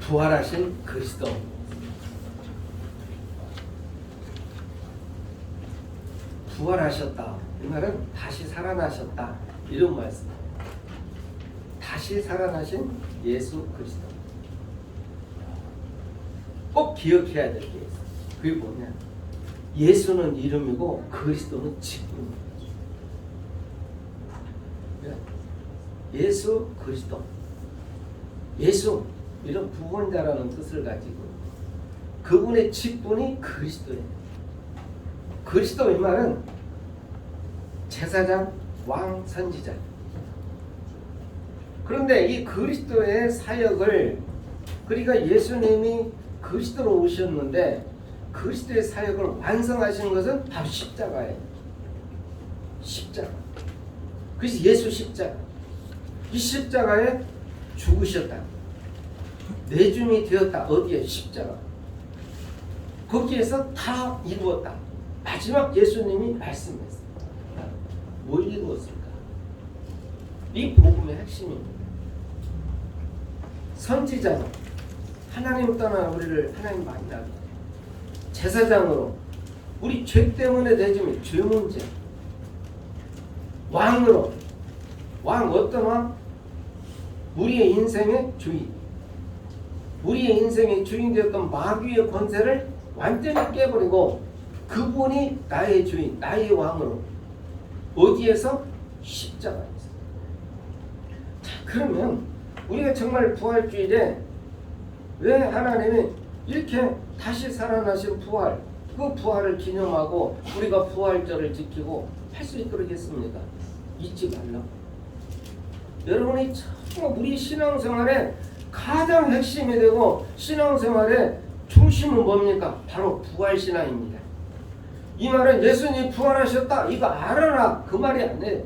부활하신 그리스도. 부활하셨다. 이 말은 다시 살아나셨다. 이런 말씀. 다시 살아나신 예수 그리스도. 꼭 기억해야 될 게 있어요. 그게 뭐냐? 예수는 이름이고 그리스도는 직분이에요. 예수 그리스도. 예수 이런 구원자라는 뜻을 가지고 그분의 직분이 그리스도예요. 그리스도 이 말은 제사장, 왕, 선지자. 그런데 이 그리스도의 사역을, 그러니까 예수님이 그리스도로 오셨는데 그리스도의 사역을 완성하신 것은 바로 십자가예요. 십자가. 그래서 예수 십자가. 이 십자가에 죽으셨다. 내줌이 되었다. 어디에? 십자가. 거기에서 다 이루었다. 마지막 예수님이 말씀했어요. 뭘 이루었을까? 이 복음의 핵심입니다. 선지자는 하나님 떠나 우리를 하나님 만나게, 제사장으로 우리 죄 때문에 내주면 죄 문제, 왕으로, 왕 어떤 왕? 우리의 인생의 주인, 우리의 인생의 주인 되었던 마귀의 권세를 완전히 깨버리고 그분이 나의 주인, 나의 왕으로. 어디에서? 십자가에서. 자, 그러면 우리가 정말 부활주일에 왜 하나님이 이렇게 다시 살아나신 부활, 그 부활을 기념하고 우리가 부활절을 지키고 할 수 있도록 했습니까? 잊지 말라고. 여러분이 정말 우리 신앙생활에 가장 핵심이 되고 신앙생활의 중심은 뭡니까? 바로 부활신앙입니다. 이 말은 예수님이 부활하셨다 이거 알아라 그 말이 아니에요.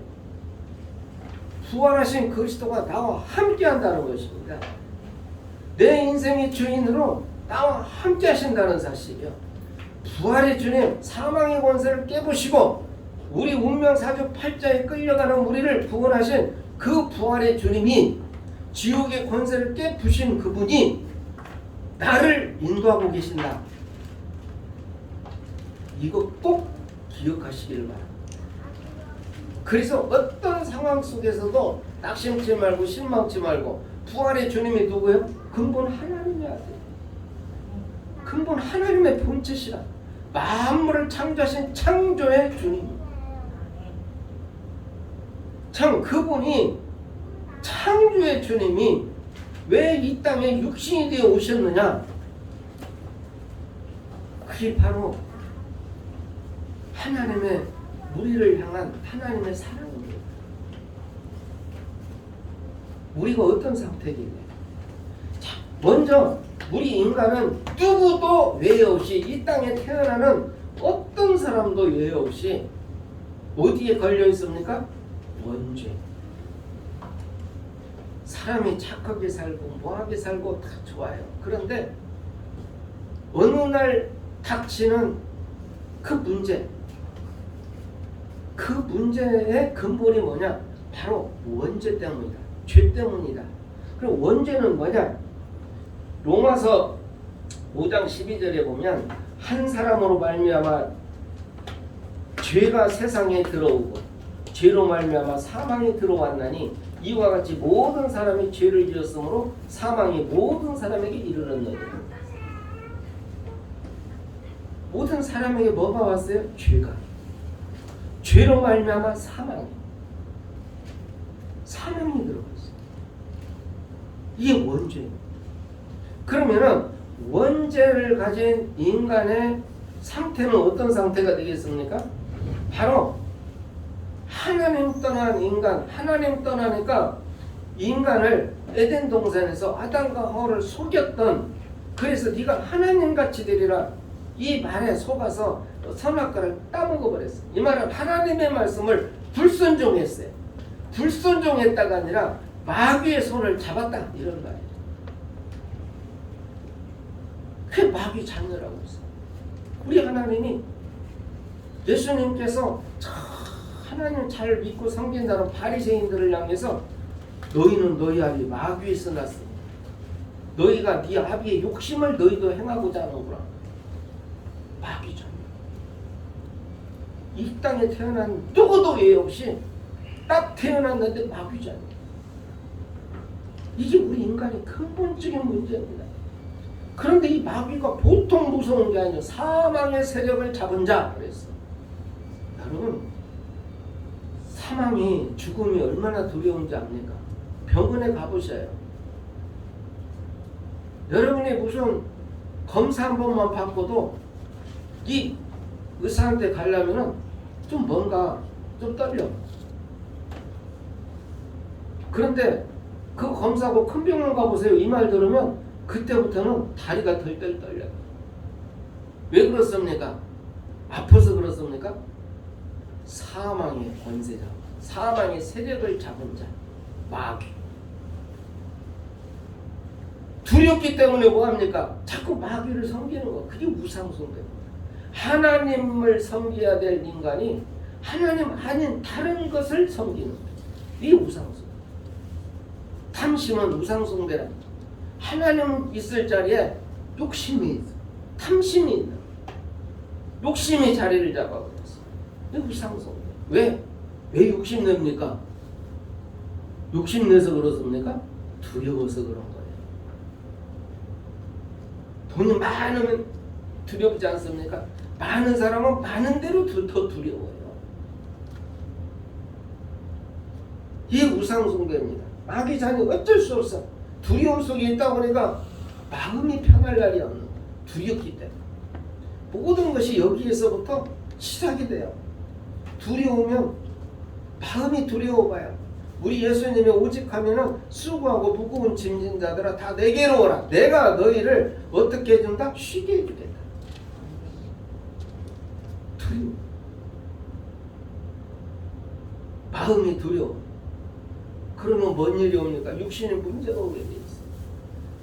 부활하신 그리스도가 나와 함께 한다는 것입니다. 내 인생의 주인으로 나와 함께 하신다는 사실이요. 부활의 주님, 사망의 권세를 깨부시고 우리 운명 사주팔자에 끌려가는 우리를 구원하신 그 부활의 주님이, 지옥의 권세를 깨부신 그분이 나를 인도하고 계신다. 이거 꼭 기억하시길 바랍니다. 그래서 어떤 상황 속에서도 낙심치 말고 실망치 말고, 부활의 주님이 누구예요? 근본 하나님이야. 근본 하나님의 본체시라. 만물을 창조하신 창조의 주님. 참 그분이, 창조의 주님이 왜 이 땅에 육신이 되어 오셨느냐? 그게 바로 하나님의, 우리를 향한 하나님의 사랑입니다. 우리가 어떤 상태이길래? 자, 먼저 우리 인간은 누구도 외에 없이, 이 땅에 태어나는 어떤 사람도 외에 없이 어디에 걸려 있습니까? 원죄. 사람이 착하게 살고 뭐하게 살고 다 좋아요. 그런데 어느 날 닥치는 그 문제, 그 문제의 근본이 뭐냐? 바로 원죄 때문이다. 죄 때문이다. 그럼 원죄는 뭐냐? 로마서 5장 12절에 보면 한 사람으로 말미암아 죄가 세상에 들어오고 죄로 말미암아 사망이 들어왔나니 이와 같이 모든 사람이 죄를 지었으므로 사망이 모든 사람에게 이르렀느니라. 모든 사람에게 뭐가 왔어요? 죄가. 죄로 말미암아 사망이 들어갔어요. 이게 원죄입니다. 그러면은 원죄를 가진 인간의 상태는 어떤 상태가 되겠습니까? 바로 하나님 떠난 인간, 하나님 떠나니까 인간을 에덴 동산에서 아담과 하와를 속였던, 그래서 네가 하나님같이 되리라 이 말에 속아서 선악과를 따먹어 버렸어요. 이 말은 하나님의 말씀을 불순종했어요. 불순종했다가 아니라 마귀의 손을 잡았다 이런 말이에요. 그게 마귀 자녀라고 했어요. 우리 하나님이, 예수님께서 하나님 잘 믿고 섬긴다는 바리새인들을 향해서 너희는 너희 아비 마귀에서 났으니 너희가 네 아비의 욕심을 너희도 행하고자 하는구나. 마귀죠. 이 땅에 태어난 누구도 예외 없이 딱 태어났는데 마귀잖아요. 이게 우리 인간의 근본적인 문제입니다. 그런데 이 마귀가 보통 무서운 게 아니에요. 사망의 세력을 잡은 자 그랬어. 여러분, 사망이, 죽음이 얼마나 두려운지 압니까? 병원에 가보셔요. 여러분이 무슨 검사 한 번만 받고도 이 의사한테 가려면은 좀 뭔가 좀 떨려. 그런데 그 검사하고 큰 병원 가보세요. 이 말 들으면 그때부터는 다리가 덜덜 떨려요. 왜 그렇습니까? 아파서 그렇습니까? 사망의 권세자, 사망의 세력을 잡은 자, 마귀. 두렵기 때문에 뭐합니까? 자꾸 마귀를 섬기는 거. 그게 우상숭배입니다. 하나님을 섬겨야 될 인간이 하나님 아닌 다른 것을 섬기는 거예요. 이게 우상숭배. 탐심은 우상숭배랍니다. 하나님 있을 자리에 욕심이 있어. 탐심이 있는. 욕심이 자리를 잡아버렸어. 이게 우상숭배. 왜? 왜 욕심냅니까? 욕심내서 그렇습니까? 두려워서 그런 거예요. 돈이 많으면 두렵지 않습니까? 많은 사람은 많은 대로 더 두려워요. 이게 우상숭배입니다. 마귀 자녀 어쩔 수 없어. 두려움 속에 있다 보니까 마음이 편할 날이 없는 거예요. 두렵기 때문에. 모든 것이 여기에서부터 시작이 돼요. 두려우면 마음이 두려워봐요. 우리 예수님이 오직하면은 수고하고 무거운 짐진 자들아 다 내게로 오라. 내가 너희를 어떻게 해준다? 쉬게 해주겠다. 두려워. 마음이 두려워. 그러면 뭔 일이 옵니까? 육신의 문제가 오게 돼 있어.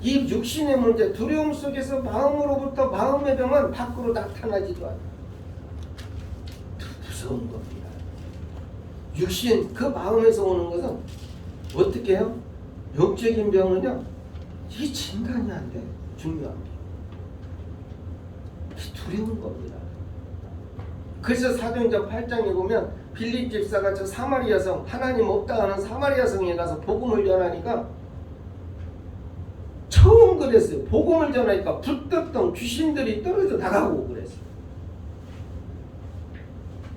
이 육신의 문제, 두려움 속에서 마음으로부터 마음의 병은 밖으로 나타나지도 않아. 무서운 겁니다. 육신, 그 마음에서 오는 것은 어떻게 해요? 영적인 병은요, 이게 진단이 안 돼. 중요한 게. 두려운 겁니다. 그래서 사도행전 8장에 보면 빌립 집사가 저 사마리아 성, 하나님 없다 하는 사마리아 성에 가서 복음을 전하니까 처음 그랬어요. 복음을 전하니까 붙었던 귀신들이 떨어져 나가고 그랬어요.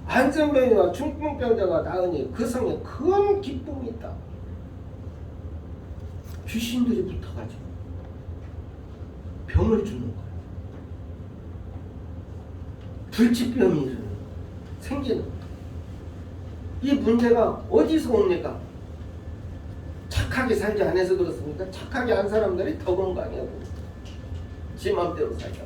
안전병이와 중풍병자가 나으니 그 성에 큰 기쁨이 있다. 귀신들이 붙어가지고 병을 주는 거예요. 불치병이 생기는 거예요. 이 문제가 어디서 옵니까? 착하게 살지 않아서 그렇습니까? 착하게 한 사람들이 더 건강해요. 지 맘대로 살자.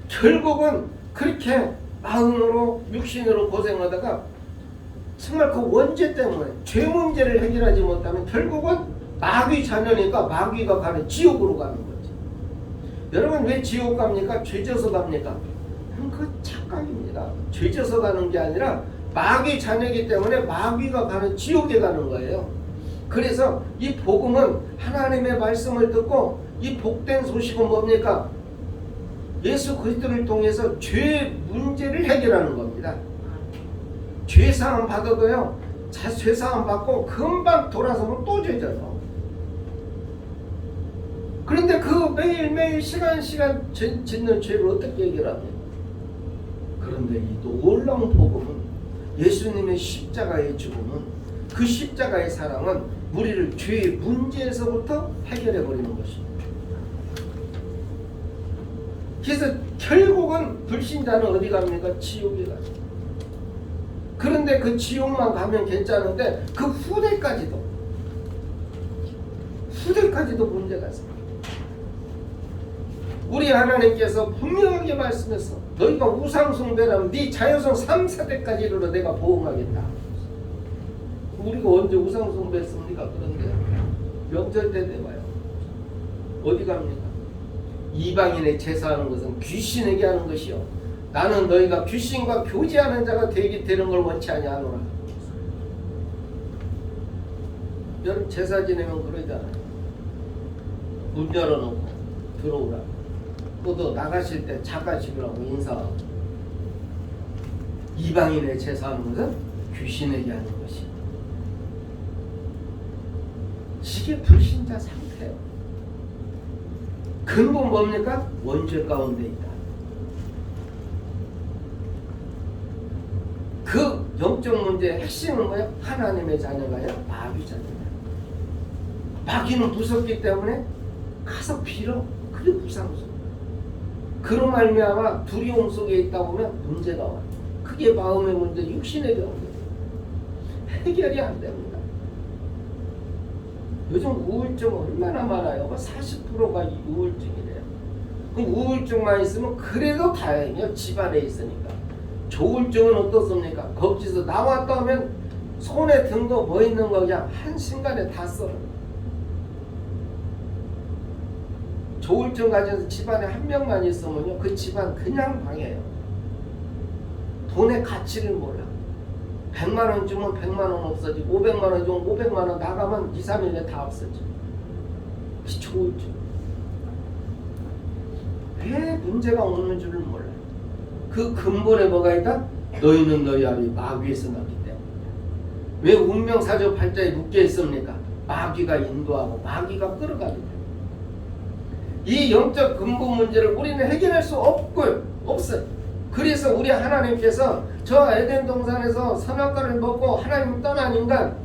결국은 그렇게 마음으로 육신으로 고생하다가 정말 그 원죄 때문에 죄 문제를 해결하지 못하면 결국은 마귀 자녀니까 마귀가 가는 지옥으로 가는 거지. 여러분 왜 지옥 갑니까? 죄져서 갑니까? 그 착각입니다. 죄져서 가는 게 아니라 마귀 자녀이기 때문에 마귀가 가는 지옥에 가는 거예요. 그래서 이 복음은 하나님의 말씀을 듣고 이 복된 소식은 뭡니까? 예수 그리스도를 통해서 죄 문제를 해결하는 겁니다. 죄사함 받아도요, 죄사함 받고 금방 돌아서면 또 죄져요. 그런데 그 매일매일 시간 짓는 죄를 어떻게 해결합니까? 그런데 이 놀라운 복음은 예수님의 십자가의 죽음은, 그 십자가의 사랑은 우리를 죄의 문제에서부터 해결해버리는 것입니다. 그래서 결국은 불신자는 어디 갑니까? 지옥에 가요. 그런데 그 지옥만 가면 괜찮은데 그 후대까지도 문제가 있습니다. 우리 하나님께서 분명하게 말씀했어. 너희가 우상숭배라면 네 자손 3, 4대까지로 내가 보응하겠다. 우리가 언제 우상숭배했습니까? 그런데 명절 때 돼봐요. 어디 갑니까? 이방인의 제사하는 것은 귀신에게 하는 것이요, 나는 너희가 귀신과 교제하는 자가 되는 걸 원치 아니하노라. 여러분 제사 지내면 그러잖아요. 문 열어놓고 들어오라고. 또 나가실 때 자가시라고 인사하고. 이방인의 제사하는 것은 귀신에게 하는 것이에요. 이게 불신자 상태예요. 근본 뭡니까? 원죄 가운데 있다. 그 영적 문제의 핵심은 뭐예요? 하나님의 자녀가요? 마귀 자녀예요. 마귀는 무섭기 때문에 가서 빌어. 그게 무상수. 그로 말미암아 두려움 속에 있다 보면 문제가 와요. 그게 마음의 문제, 육신의 병. 해결이 안 됩니다. 요즘 우울증 얼마나 많아요? 40%가 우울증이래요. 그럼 우울증만 있으면 그래도 다행이에요. 집안에 있으니까. 조울증은 어떻습니까? 거기서 나왔다 하면 손에 든 거 뭐 있는 거 그냥 한순간에 다 썰어. 조울증 가진 집안에 한 명만 있으면요, 그 집안 그냥 망해요. 돈의 가치를 몰라. 100만 원 주면 100만 원 없어지고 500만 원 주면 500만 원 나가면 2, 3일에 다 없어져. 조울증. 왜 문제가 오는 줄을 몰라. 그 근본에 뭐가 있다? 너희는 너희 아비 마귀에서 났기 때문에. 왜 운명사조 팔자에 묶여 있습니까? 마귀가 인도하고 마귀가 끌어가기 때문에. 이 영적 근본 문제를 우리는 해결할 수 없어요. 그래서 우리 하나님께서 저 에덴 동산에서 선악과를 먹고 하나님 떠난 인간,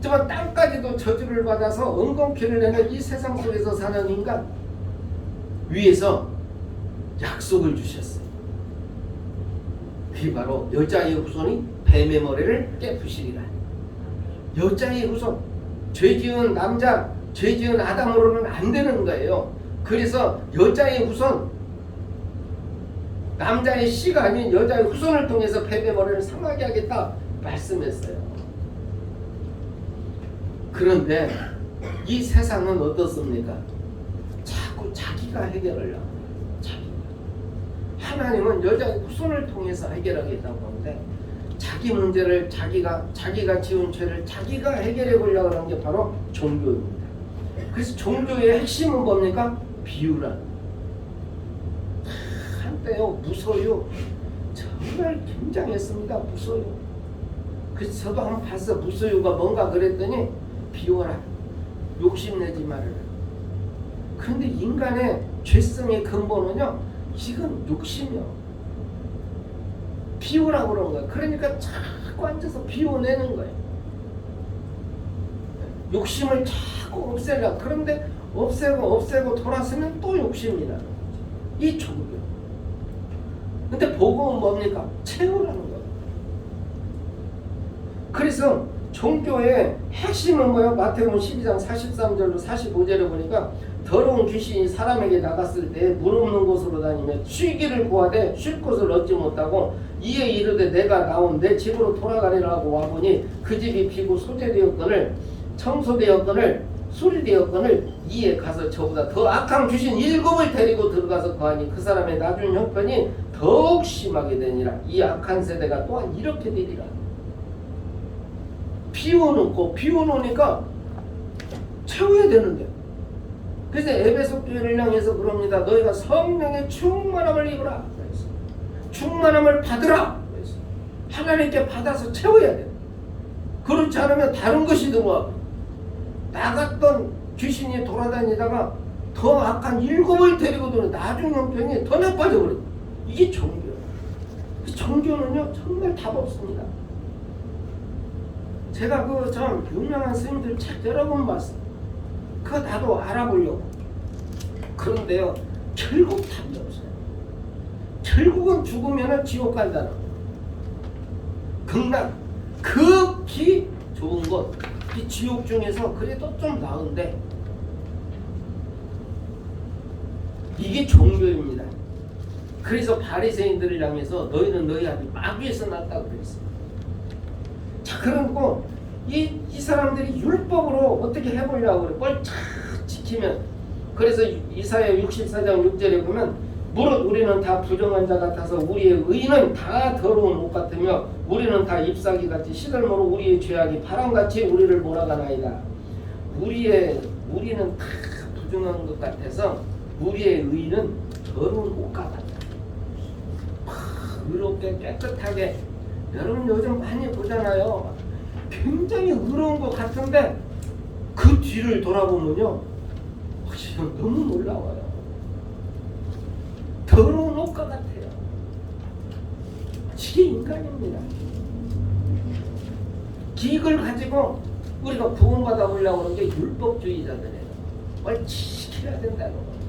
저 땅까지도 저주를 받아서 엉겅퀴를 내는 이 세상 속에서 사는 인간 위에서 약속을 주셨어요. 그게 바로 여자의 후손이 뱀의 머리를 깨부시리라. 여자의 후손, 죄 지은 남자, 죄 지은 아담으로는 안 되는 거예요. 그래서 여자의 후손, 남자의 씨가 아닌 여자의 후손을 통해서 뱀의 머리를 상하게 하겠다 말씀했어요. 그런데 이 세상은 어떻습니까? 자꾸 자기가 해결하려고 해요. 하나님은 여자의 후손을 통해서 해결하겠다고 하는데 자기 문제를 자기가 지은 죄를 자기가 해결해 보려고 하는 게 바로 종교입니다. 그래서 종교의 핵심은 뭡니까? 비유라. 한때요 무소유 정말 굉장했습니다. 무소유. 그래서 저도 한번 봤어. 무소유가 뭔가 그랬더니 비워라. 욕심내지 말아라. 그런데 인간의 죄성의 근본은요, 지금 욕심이요. 비우라고 그런 거예요. 그러니까 자꾸 앉아서 비워내는 거예요. 욕심을 자꾸 없애려. 그런데 없애고 돌아서면 또 욕심이 나는 거죠. 이 종교. 근데 복음은 뭡니까? 채우라는 거예요. 그래서 종교의 핵심은 뭐예요? 마태복음 12장 43절로 45절에 보니까 더러운 귀신이 사람에게 나갔을 때 물 없는 곳으로 다니며 쉬기를 구하되 쉴 곳을 얻지 못하고 이에 이르되 내가 나온 내 집으로 돌아가리라고 와보니 그 집이 비고 소재되었거늘 청소되었거늘 수리되었거늘 이에 가서 저보다 더 악한 귀신 7을 데리고 들어가서 거하니 그 사람의 나중 형편이 더욱 심하게 되니라. 이 악한 세대가 또한 이렇게 되리라. 비워놓으니까 채워야 되는데. 그래서 에베소 교회를 향해서 그럽니다. 너희가 성령의 충만함을 입으라. 충만함을 받으라. 하나님께 받아서 채워야 돼. 그렇지 않으면 다른 것이 들어와. 나갔던 귀신이 돌아다니다가 더 악한 7을 데리고 들어 나중 형편이 더 나빠져 버려. 이게 종교예요. 종교는요 정말 답 없습니다. 제가 그 참 유명한 스님들 책 여러 번 봤어요. 그거 나도 알아보려고. 그런데요 결국 답이 없어요. 결국은 죽으면 지옥 간다는 거예요. 극락, 극히 좋은 것, 이 지옥 중에서 그래도 좀 나은데 이게 종교입니다. 그래서 바리새인들을 향해서 너희는 너희 아비 마귀에서 났다고 그랬어요. 자, 그리고 이 사람들이 율법으로 어떻게 해보려고 그래. 뭘 잘 지키면. 그래서 이사야 64장 6절에 보면 무릇 우리는 다 부정한 자 같아서 우리의 의는 다 더러운 옷 같으며 우리는 다 잎사귀 같이 시들머로 우리의 죄악이 바람같이 우리를 몰아가나이다. 우리는 다 부정한 것 같아서 우리의 의는 더러운 옷과 같다. 의롭게 깨끗하게. 여러분 요즘 많이 보잖아요. 굉장히 의로운 것 같은데 그 뒤를 돌아보면요, 너무 놀라워요. 더러운 옷과 같아요. 이게 인간입니다. 기익을 가지고 우리가 구원받아 보려고 하는 게 율법주의자들이에요. 뭘 지켜야 된다는 겁니다.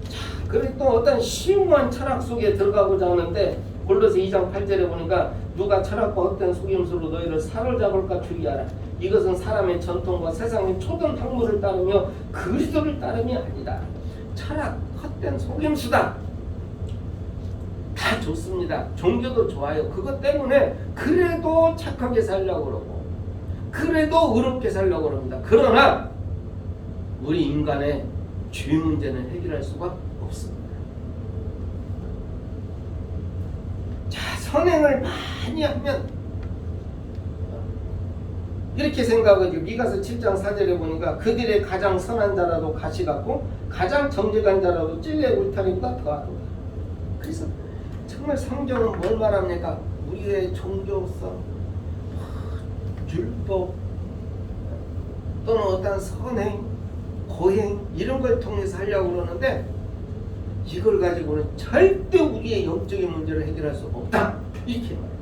자, 그리고 또 어떤 심오한 철학 속에 들어가고자 하는데 골로새 2장 8절에 보니까 누가 철학과 헛된 속임수로 너희를 사로잡을까 주의하라. 이것은 사람의 전통과 세상의 초등 학문을 따르며 그리스도를 따름이 아니다. 철학, 헛된 속임수다. 다 좋습니다. 종교도 좋아요. 그것 때문에 그래도 착하게 살려고 그러고 그래도 의롭게 살려고 그럽니다. 그러나 우리 인간의 죄 문제는 해결할 수가 없습니다. 자, 선행을 많이 하면 이렇게 생각하죠. 미가서 7장 4절에 보니까 그들의 가장 선한 자라도 가시 같고 가장 정직한 자라도 찔레 울타리보다 더하도다. 그래서 정말 성경은 뭘 말합니까? 우리의 종교성, 율법 또는 어떤 선행, 고행 이런 걸 통해서 하려고 그러는데 이걸 가지고는 절대 우리의 영적인 문제를 해결할 수 없다. 이렇게 말해요.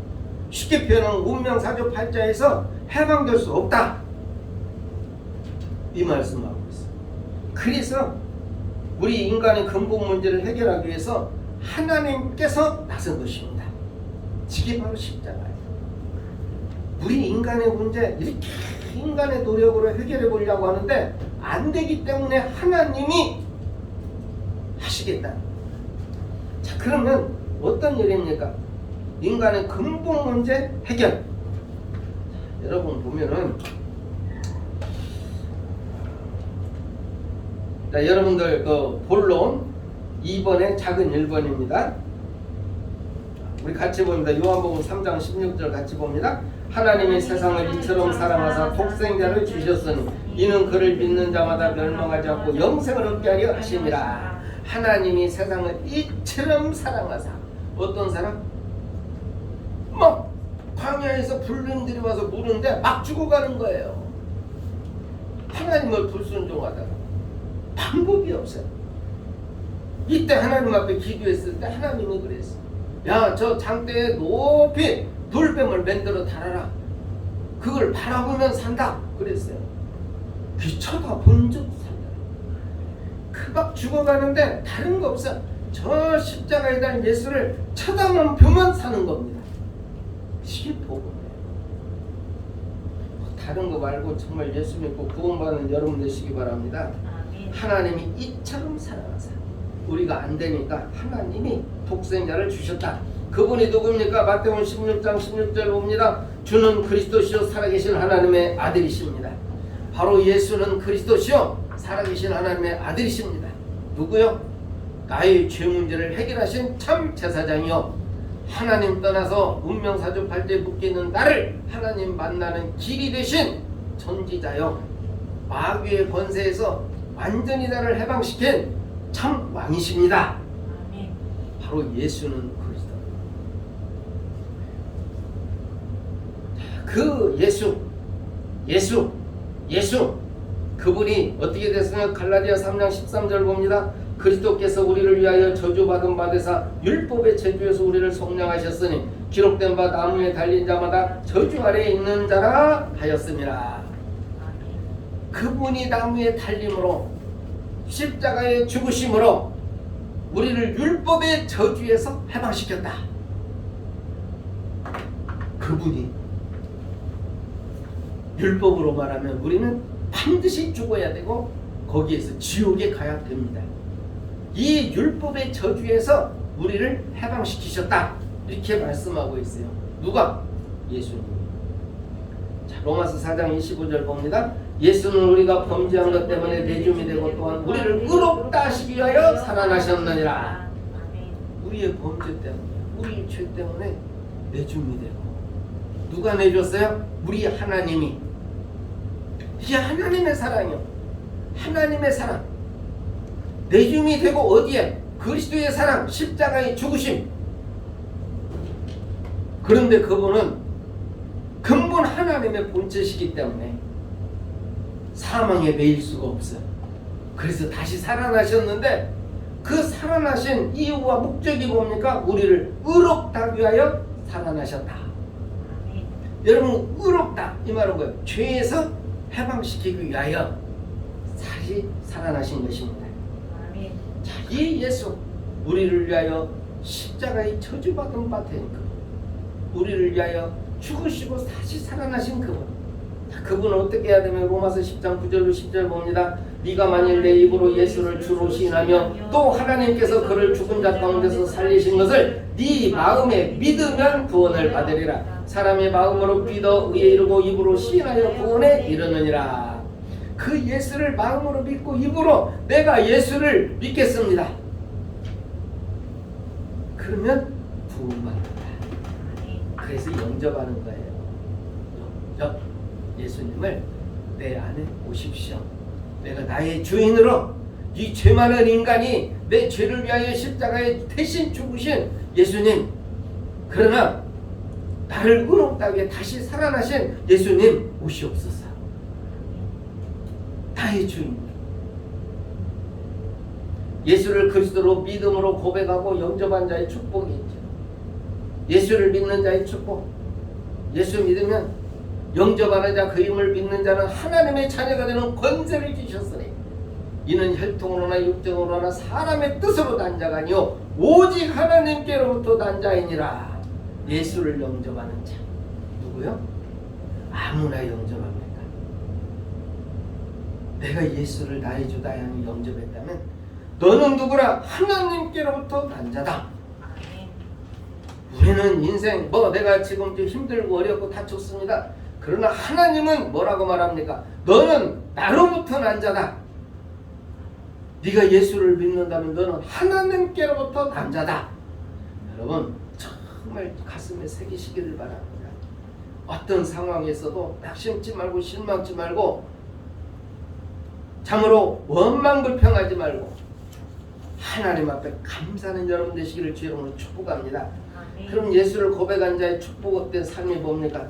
쉽게 표현하면 운명사조 8자에서 해방될 수 없다. 이 말씀하고 있어요. 그래서 우리 인간의 근본 문제를 해결하기 위해서 하나님께서 나선 것입니다. 이게 바로 십자가예요. 우리 인간의 문제 이렇게 인간의 노력으로 해결해 보려고 하는데 안 되기 때문에 하나님이 하시겠다. 자, 그러면 어떤 일입니까? 인간의 근본 문제 해결. 여러분 보면은 자, 여러분들 그 본론 2번에 작은 1번입니다. 우리 같이 봅니다. 요한복음 3장 16절 같이 봅니다. 하나님이 세상을 이처럼 사랑하사 독생자를 주셨으니 이는 그를 믿는 자마다 멸망하지 않고 영생을 얻게 하려 하심이라. 하나님이 세상을 이처럼 사랑하사. 어떤 사람? 막 광야에서 불능들이 와서 무는데 막 죽어가는 거예요. 하나님을 불순종하다가 방법이 없어요. 이때 하나님 앞에 기도했을 때 하나님이 그랬어. 야, 저 장대에 높이 돌뱀을 만들어 달아라. 그걸 바라보면 산다. 그랬어요. 귀쳐다 본 적 산다. 그 막 죽어가는데 다른 거 없어. 저 십자가에 대한 예수를 쳐다만 보면 사는 겁니다. 이게 복음이에요. 다른 거 말고 정말 예수 믿고 구원받는 여러분 되시기 바랍니다. 하나님이 이처럼 사랑하사. 우리가 안 되니까 하나님이 독생자를 주셨다. 그분이 누구입니까? 마태복음 16장 16절 봅니다. 주는 그리스도시요 살아계신 하나님의 아들이십니다. 바로 예수는 그리스도시요 살아계신 하나님의 아들이십니다. 누구요? 나의 죄 문제를 해결하신 참 제사장이요 하나님 떠나서 운명사주 8대에 묶이는 나를 하나님 만나는 길이 되신 전지자요 마귀의 권세에서 완전히 나를 해방시킨 참 왕이십니다. 바로 예수는 그리스도. 그 예수 그분이 어떻게 됐으면 갈라디아 3장 13절 봅니다. 그리스도께서 우리를 위하여 저주받은 바 되사 율법의 저주에서 우리를 속량하셨으니 기록된 바 나무에 달린 자마다 저주 아래에 있는 자라 하였습니다. 그분이 나무에 달림으로 십자가의 죽으심으로 우리를 율법의 저주에서 해방시켰다. 그분이 율법으로 말하면 우리는 반드시 죽어야 되고 거기에서 지옥에 가야 됩니다. 이 율법의 저주에서 우리를 해방시키셨다. 이렇게 말씀하고 있어요. 누가? 예수님. 자, 로마서 4장 25절 봅니다. 예수는 우리가 범죄한 것 때문에 내줌이 되고 또한 우리를 의롭다 하시기 위하여 살아나셨느니라. 우리의 범죄 때문에 우리 죄 때문에 내줌이 되고 누가 내줬어요? 우리 하나님이. 이게 하나님의 사랑이요. 하나님의 사랑, 내줌이 되고 어디에? 그리스도의 사랑, 십자가의 죽으심. 그런데 그분은 근본 하나님의 본체시기 때문에 사망에 매일 수가 없어요. 그래서 다시 살아나셨는데 그 살아나신 이유와 목적이 뭡니까? 우리를 의롭다 위하여 살아나셨다. 여러분, 의롭다 이 말은 뭐예요? 죄에서 해방시키기 위하여 다시 살아나신 것입니다. 자, 이 예수, 우리를 위하여 십자가에 저주받은 바된 그분, 우리를 위하여 죽으시고 다시 살아나신 그분. 그분은 어떻게 해야 되면 로마서 10장 9절로 10절 봅니다. 네가 만일 내 입으로 예수를 주로 시인하며 또 하나님께서 그를 죽은 자 가운데서 살리신 것을 네 마음에 믿으면 구원을 받으리라. 사람의 마음으로 믿어 의에 이르고 입으로 시인하여 구원에 이르느니라. 그 예수를 마음으로 믿고 입으로 내가 예수를 믿겠습니다. 그러면 구원받는다. 그래서 영접하는 거예요. 영접. 예수님을 내 안에 오십시오. 내가 나의 주인으로, 이 죄 많은 인간이 내 죄를 위하여 십자가에 대신 죽으신 예수님, 그러나 나를 의롭다게 다시 살아나신 예수님 오시옵소서. 나의 주인. 예수를 그리스도로 믿음으로 고백하고 영접한 자의 축복이 있죠. 예수를 믿는 자의 축복. 예수 믿으면 영접하는 자, 그 이름을 믿는 자는 하나님의 자녀가 되는 권세를 주셨으니 이는 혈통으로나 육정으로나 사람의 뜻으로 난 자가 아니요 오직 하나님께로부터 난 자이니라. 예수를 영접하는 자 누구요? 아무나 영접합니다. 내가 예수를 나의 주 나의 하나님 영접했다면 너는 누구라? 하나님께로부터 난 자다. 우리는 인생 내가 지금 좀 힘들고 어렵고 다쳤습니다. 그러나 하나님은 뭐라고 말합니까? 너는 나로부터 난 자다. 네가 예수를 믿는다면 너는 하나님께로부터 난 자다. 여러분 정말 가슴에 새기시기를 바랍니다. 어떤 상황에서도 낙심치 말고 실망치 말고 참으로 원망불평하지 말고 하나님 앞에 감사하는 여러분 되시기를 주의 이름으로 축복합니다. 그럼 예수를 고백한 자의 축복된 삶이 뭡니까?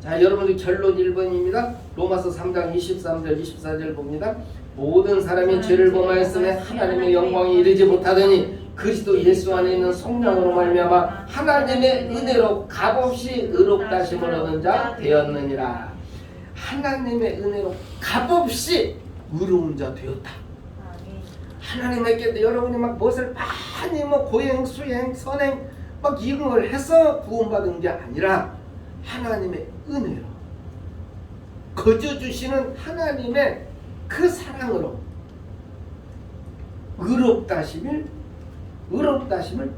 자, 여러분들 결론 1번입니다. 로마서 3장 23절 24절 봅니다. 모든 사람이 죄를 범하였으며 하나님의 영광에 이르지 못하더니 그리스도 예수 안에 있는 성령으로 말미암아 하나님의 은혜로 값없이 의롭다 하심을 얻은 자 되었느니라. 하나님의 은혜로 값없이 의로운 자 되었다. 하나님에게 여러분이 막 무엇을 많이 고행, 수행, 선행 막 이런 걸 해서 구원받은 게 아니라 하나님의 은혜로 거저 주시는 하나님의 그 사랑으로 의롭다 하심을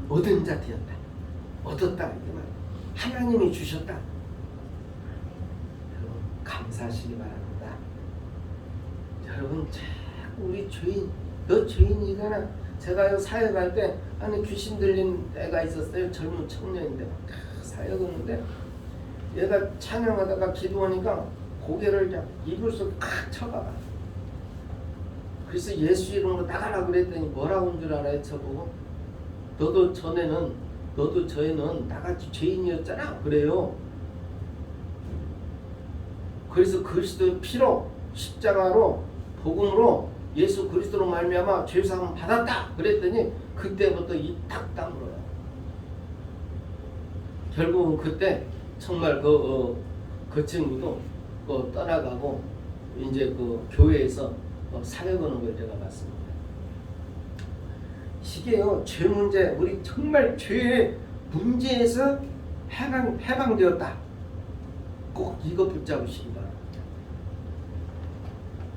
얻은 자 되었다. 얻었다. 이렇게 말이야. 하나님이 주셨다. 여러분 감사하시기 바랍니다. 여러분 자꾸 우리 죄인, 너 죄인이잖아. 제가요 사역할 때 안에 귀신 들린 애가 있었어요. 젊은 청년인데 막 사역 오는데 얘가 찬양하다가 기도하니까 고개를 그냥 이불 속에 칵 쳐박아. 그래서 예수 이름으로 나가라 그랬더니 뭐라고 한 줄 알아요? 저보고 너도 저희는 나같이 죄인이었잖아 그래요. 그래서 그리스도의 피로 십자가로 복음으로 예수 그리스도로 말미암아 죄사함 받았다 그랬더니 그때부터 이 탁 다물어요. 결국은 그때 정말 그 친구도 떠나가고 이제 그 교회에서 사역하는 걸 제가 봤습니다. 이게요 죄 문제, 우리 정말 죄의 문제에서 해방되었다. 꼭 이거 붙잡으시기 바랍니다.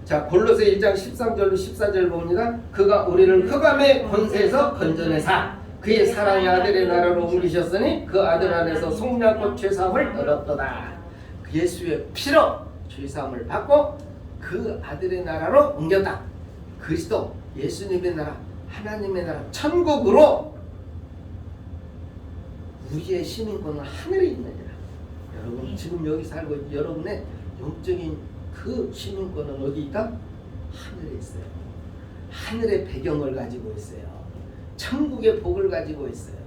자, 골로새 1장 13절로 14절 봅니다. 그가 우리를 흑암의 권세에서 건져내사 그의 사랑의 아들의 나라로 옮기셨으니 그 아들 안에서 속량과 죄사함을 얻었도다. 예수의 피로 죄사함을 받고 그 아들의 나라로 옮겼다. 그리스도 예수님의 나라, 하나님의 나라, 천국으로 우리의 시민권은 하늘에 있느니라. 여러분 지금 여기 살고 있는 여러분의 영적인 그 시민권은 어디 있다? 하늘에 있어요. 하늘의 배경을 가지고 있어요. 천국의 복을 가지고 있어요.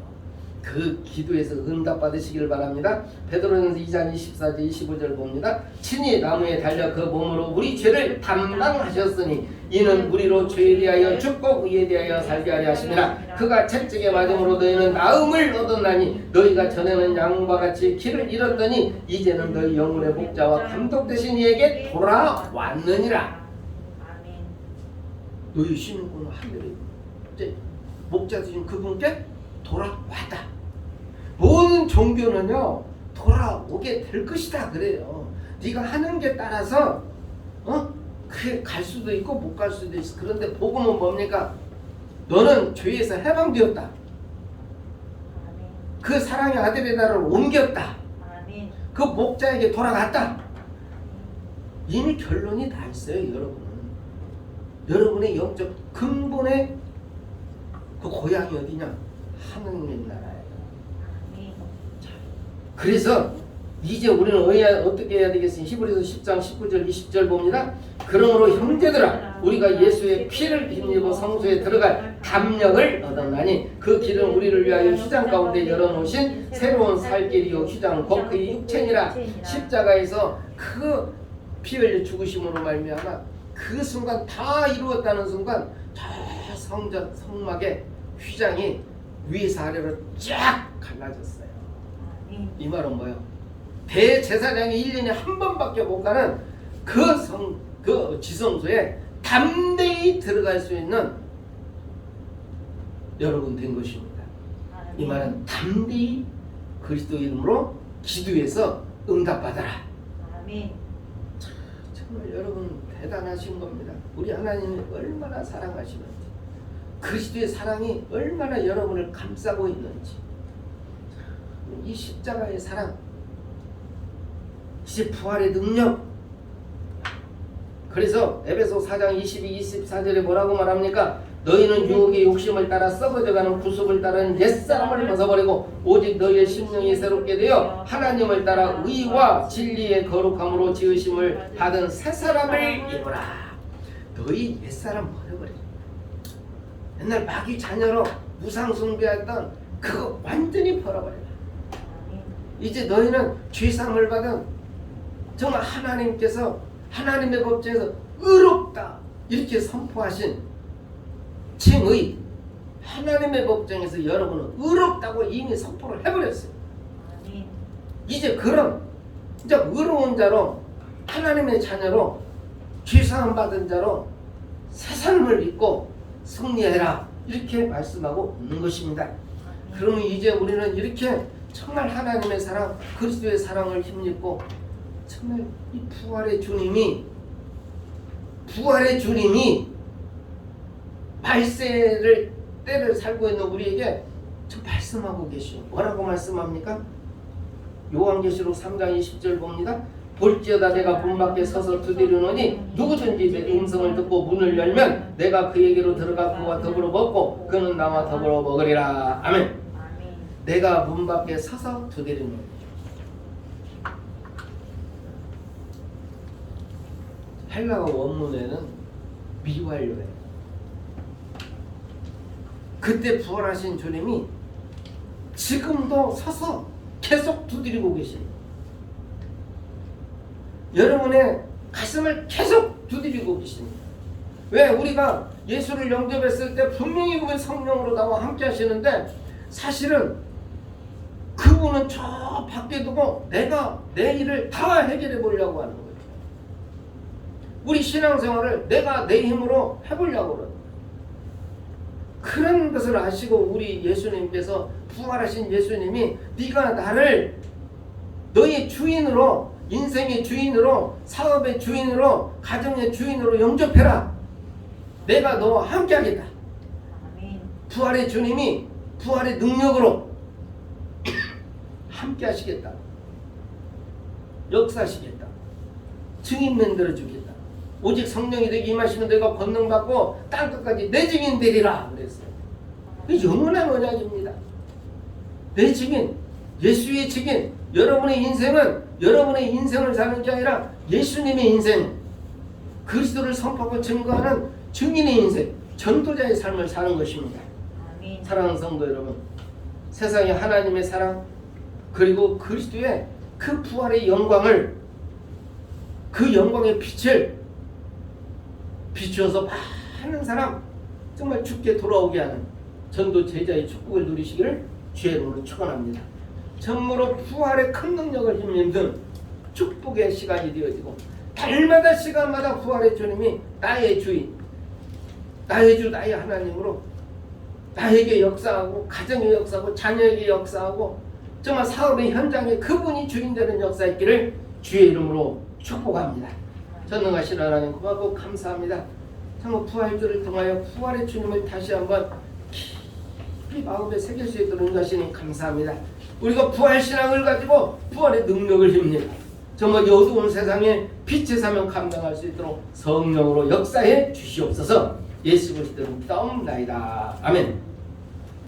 그 기도에서 응답 받으시길 바랍니다. 베드로전서 2장 24절 25절 봅니다. 친히 나무에 달려 그 몸으로 우리 죄를 담당하셨으니 이는 우리로 죄에 대하여 죽고 의에 대하여 살게 하려 하심이라. 그가 채찍에 맞음으로 너희는 나음을 얻었나니 너희가 전에는 양과 같이 길을 잃었더니 이제는 너희 영혼의 목자와 감독 되신 이에게 돌아왔느니라. 너희 쉬는 곳은 하늘에 이제 목자 되신 그분께 돌아왔다. 모든 종교는요 돌아오게 될 것이다 그래요. 네가 하는 게 따라서 그게 갈 수도 있고 못 갈 수도 있어. 그런데 복음은 뭡니까? 너는 죄에서 해방되었다. 그 사랑의 아들의 나라를 옮겼다. 그 목자에게 돌아갔다. 이미 결론이 다 있어요. 여러분은 여러분의 영적 근본의 그 고향이 어디냐? 하느님 나라예요. 그래서 이제 우리는 어떻게 해야 되겠어요? 히브리서 10장 19절 20절 봅니다. 그러므로 형제들아 우리가 예수의 피를 힘입어 성소에 들어갈 담력을 얻었나니 그 길은 우리를 위하여 휘장 가운데 열어놓으신 새로운 살 길이요 휘장 곧 그의 육체니라. 십자가에서 그 피 흘려 죽으심으로 말미암아 그 순간 다 이루었다는 순간 저 성막의 휘장이 위에서 아래로 쫙 갈라졌어요. 이 말은 뭐예요? 대제사장이 1년에 한 번밖에 못 가는 그 지성소에 담대히 들어갈 수 있는 여러분 된 것입니다. 이 말은 담대히 그리스도 이름으로 기도해서 응답받아라. 정말 여러분 대단하신 겁니다. 우리 하나님이 얼마나 사랑하시는지, 그리스도의 사랑이 얼마나 여러분을 감싸고 있는지, 이 십자가의 사랑, 이제 부활의 능력. 그래서 에베소 4장 22, 24절에 뭐라고 말합니까? 너희는 유혹의 욕심을 따라 썩어져가는 구속을 따르는 옛사람을 벗어버리고 오직 너희의 심령이 새롭게 되어 하나님을 따라 의와 진리의 거룩함으로 지으심을 받은 새사람을 입으라. 너희 옛사람 버려버려. 옛날 마귀 자녀로 무상 숭배했던 그거 완전히 버려버려. 이제 너희는 죄사함을 받은 정말 하나님께서 하나님의 법정에서 의롭다 이렇게 선포하신 칭의, 하나님의 법정에서 여러분은 의롭다고 이미 선포를 해버렸어요. 이제 그럼 이제 의로운 자로, 하나님의 자녀로, 죄사함 받은 자로 새 삶을 입고 승리해라 이렇게 말씀하고 있는 것입니다. 그러면 이제 우리는 이렇게 정말 하나님의 사랑, 그리스도의 사랑을 힘입고 정말 이 부활의 주님이 말세를 때를 살고 있는 우리에게 좀 말씀하고 계시오. 뭐라고 말씀합니까? 요한계시록 3장 20절 봅니다. 볼지어다 내가 문 밖에 서서 두드리노니 누구든지 내 음성을 듣고 문을 열면 내가 그에게로 들어가 그와 더불어 먹고 그는 나와 더불어 먹으리라. 아멘. 내가 문 밖에 서서 두드리노니. 헬라어 원문에는 미완료예요. 그때 부활하신 주님이 지금도 서서 계속 두드리고 계십니다. 여러분의 가슴을 계속 두드리고 계십니다. 왜? 우리가 예수를 영접했을 때 분명히 그분 성령으로 나와 함께 하시는데 사실은 그분은 저 밖에 두고 내가 내 일을 다 해결해 보려고 하는 거예요. 우리 신앙생활을 내가 내 힘으로 해보려고 그러는 거예요. 그런 것을 아시고 우리 예수님께서 부활하신 예수님이 네가 나를 너의 주인으로, 인생의 주인으로, 사업의 주인으로, 가정의 주인으로 영접해라. 내가 너와 함께 하겠다. 부활의 주님이 부활의 능력으로 함께 하시겠다. 역사하시겠다. 증인 만들어 주겠다. 오직 성령이 되게 임하시면 내가 권능받고 땅끝까지 내 증인 되리라 그랬어요. 영원한 언약입니다. 내 증인, 예수의 증인. 여러분의 인생은 여러분의 인생을 사는 게 아니라 예수님의 인생, 그리스도를 선포하고 증거하는 증인의 인생, 전도자의 삶을 사는 것입니다. 아멘. 사랑하는 성도 여러분, 세상에 하나님의 사랑 그리고 그리스도의 그 부활의 영광을, 그 영광의 빛을 비추어서 많은 사람 정말 죽게 돌아오게 하는 전도 제자의 축복을 누리시기를 주의 이름으로 축원합니다. 참으로 부활의 큰 능력을 힘입는 축복의 시간이 되어지고, 달마다 시간마다 부활의 주님이 나의 주인, 나의 주, 나의 하나님으로 나에게 역사하고, 가정에 역사하고, 자녀에게 역사하고, 정말 사업의 현장에 그분이 주인 되는 역사 있기를 주의 이름으로 축복합니다. 전능하신 하나님 고맙고 감사합니다. 정말 부활주를 통하여 부활의 주님을 다시 한번 깊이 마음에 새길 수 있도록 인도하시니 감사합니다. 우리가 부활신앙을 가지고 부활의 능력을 힘입니다. 정말 어두운 세상에 빛의 사명 감당할 수 있도록 성령으로 역사해 주시옵소서. 예수 그리스도로 믿사옵나이다. 아멘.